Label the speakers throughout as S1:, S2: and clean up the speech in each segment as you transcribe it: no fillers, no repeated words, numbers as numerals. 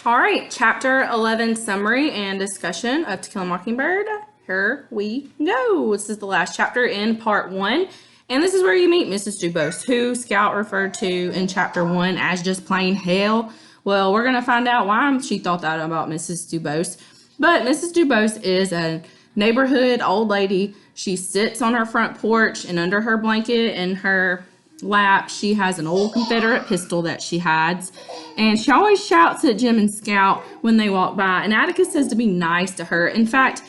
S1: All right, chapter 11 summary and discussion of To Kill a Mockingbird. Here we go. This is the last chapter in part 1. And this is where you meet Mrs. Dubose, who Scout referred to in chapter 1 as just plain hell. Well, we're going to find out why she thought that about Mrs. Dubose. But Mrs. Dubose is a neighborhood old lady. She sits on her front porch, and under her blanket in her lap, she has an old Confederate pistol that she hides. And she always shouts at Jim and Scout when they walk by. And Atticus says to be nice to her. In fact,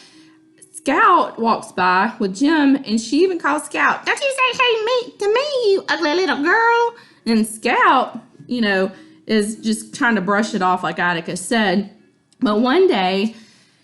S1: Scout walks by with Jim, and she even calls Scout, "Don't you say hey to me, you ugly little girl." And Scout, is just trying to brush it off like Atticus said. But one day,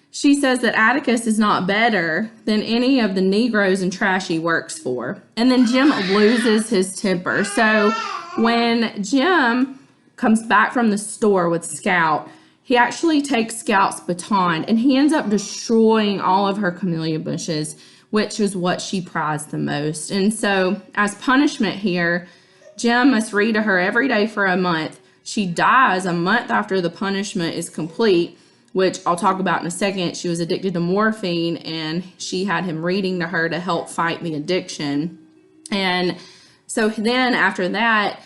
S1: she says that Atticus is not better than any of the Negroes and trash he works for. And then Jim loses his temper. So when Jim comes back from the store with Scout, he actually takes Scout's baton and he ends up destroying all of her camellia bushes, which is what she prized the most. And so as punishment here, Jim must read to her every day for a month. She dies a month after the punishment is complete, which I'll talk about in a second. She was addicted to morphine, and she had him reading to her to help fight the addiction. And so then after that,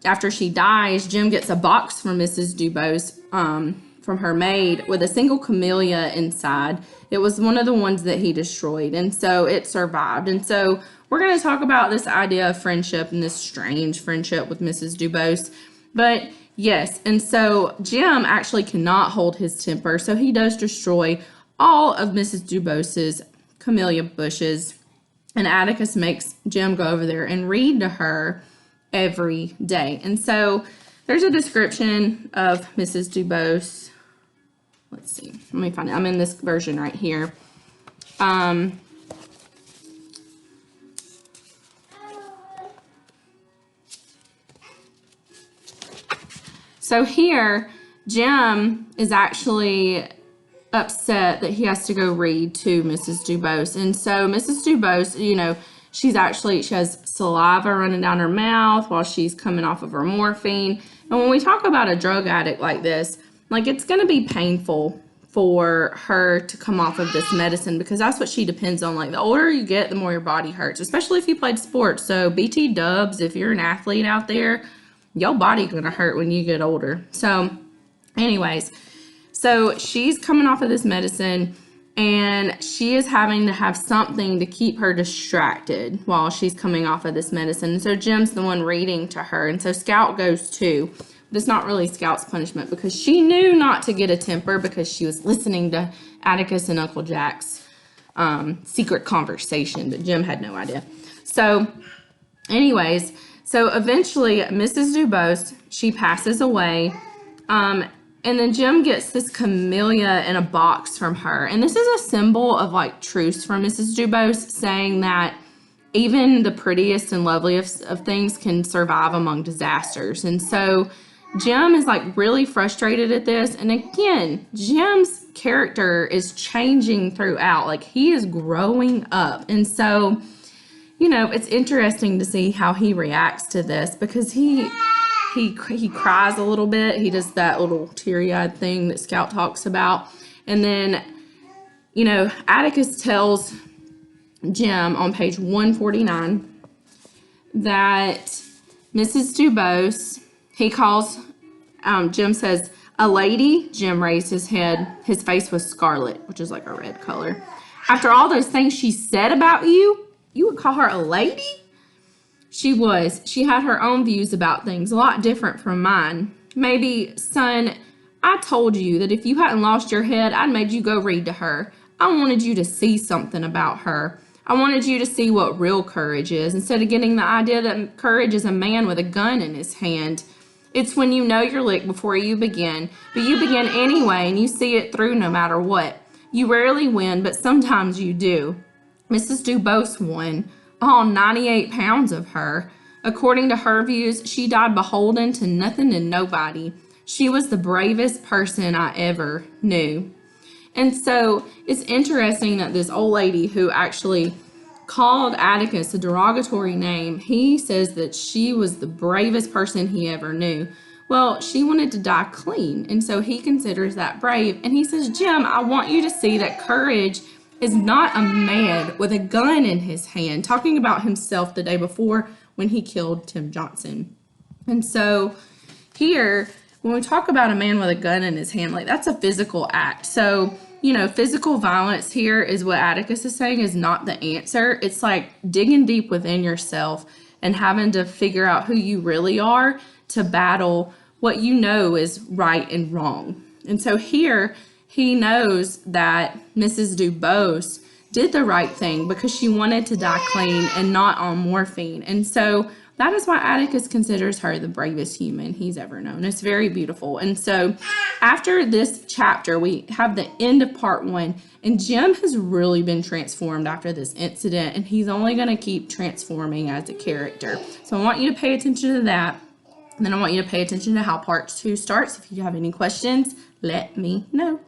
S1: after she dies, Jim gets a box from Mrs. Dubose, from her maid, with a single camellia inside. It was one of the ones that he destroyed, and so it survived. And so we're going to talk about this idea of friendship and this strange friendship with Mrs. Dubose. But yes, and so Jim actually cannot hold his temper, so he does destroy all of Mrs. Dubose's camellia bushes, and Atticus makes Jim go over there and read to her every day. And so there's a description of Mrs. Dubose. Let's see, let me find it. I'm in this version right here. So here, Jim is actually upset that he has to go read to Mrs. Dubose. And so Mrs. Dubose, she has saliva running down her mouth while she's coming off of her morphine. And when we talk about a drug addict like this, it's going to be painful for her to come off of this medicine, because that's what she depends on. The older you get, the more your body hurts, especially if you played sports. So BT dubs, if you're an athlete out there, your body's going to hurt when you get older. So anyways, so she's coming off of this medicine, and she is having to have something to keep her distracted while she's coming off of this medicine. So Jim's the one reading to her, and so Scout goes too. But it's not really Scout's punishment, because she knew not to get a temper because she was listening to Atticus and Uncle Jack's secret conversation, but Jim had no idea. So anyways, so eventually Mrs. Dubose, she passes away, and then Jim gets this camellia in a box from her. And this is a symbol of truce from Mrs. Dubose, saying that even the prettiest and loveliest of things can survive among disasters. And so Jim is really frustrated at this. And again, Jim's character is changing throughout. He is growing up. And so, it's interesting to see how he reacts to this, because he cries a little bit. He does that little teary-eyed thing that Scout talks about. And then, Atticus tells Jim on page 149 that Mrs. Dubose, he calls, Jim says, "A lady." Jim raised his head. His face was scarlet, which is a red color. "After all those things she said about you, you would call her a lady?" She was. She had her own views about things, a lot different from mine. "Maybe, son, I told you that if you hadn't lost your head, I'd made you go read to her. I wanted you to see something about her. I wanted you to see what real courage is, instead of getting the idea that courage is a man with a gun in his hand. It's when you know your lick before you begin, but you begin anyway, and you see it through no matter what. You rarely win, but sometimes you do. Mrs. Dubose won, all 98 pounds of her. According to her views, she died beholden to nothing and nobody. She was the bravest person I ever knew." And so it's interesting that this old lady who actually called Atticus a derogatory name, he says that she was the bravest person he ever knew. Well, she wanted to die clean, and so he considers that brave. And he says, Jim, I want you to see that courage is not a man with a gun in his hand, talking about himself the day before when he killed Tim Johnson. And so here, when we talk about a man with a gun in his hand, like that's a physical act. So, physical violence here is what Atticus is saying is not the answer. It's like digging deep within yourself and having to figure out who you really are to battle what you know is right and wrong. And so here, he knows that Mrs. Dubose did the right thing because she wanted to die clean and not on morphine. And so that is why Atticus considers her the bravest human he's ever known. It's very beautiful. And so after this chapter, we have the end of part 1. And Jim has really been transformed after this incident. And he's only going to keep transforming as a character. So I want you to pay attention to that. And then I want you to pay attention to how part 2 starts. If you have any questions, let me know.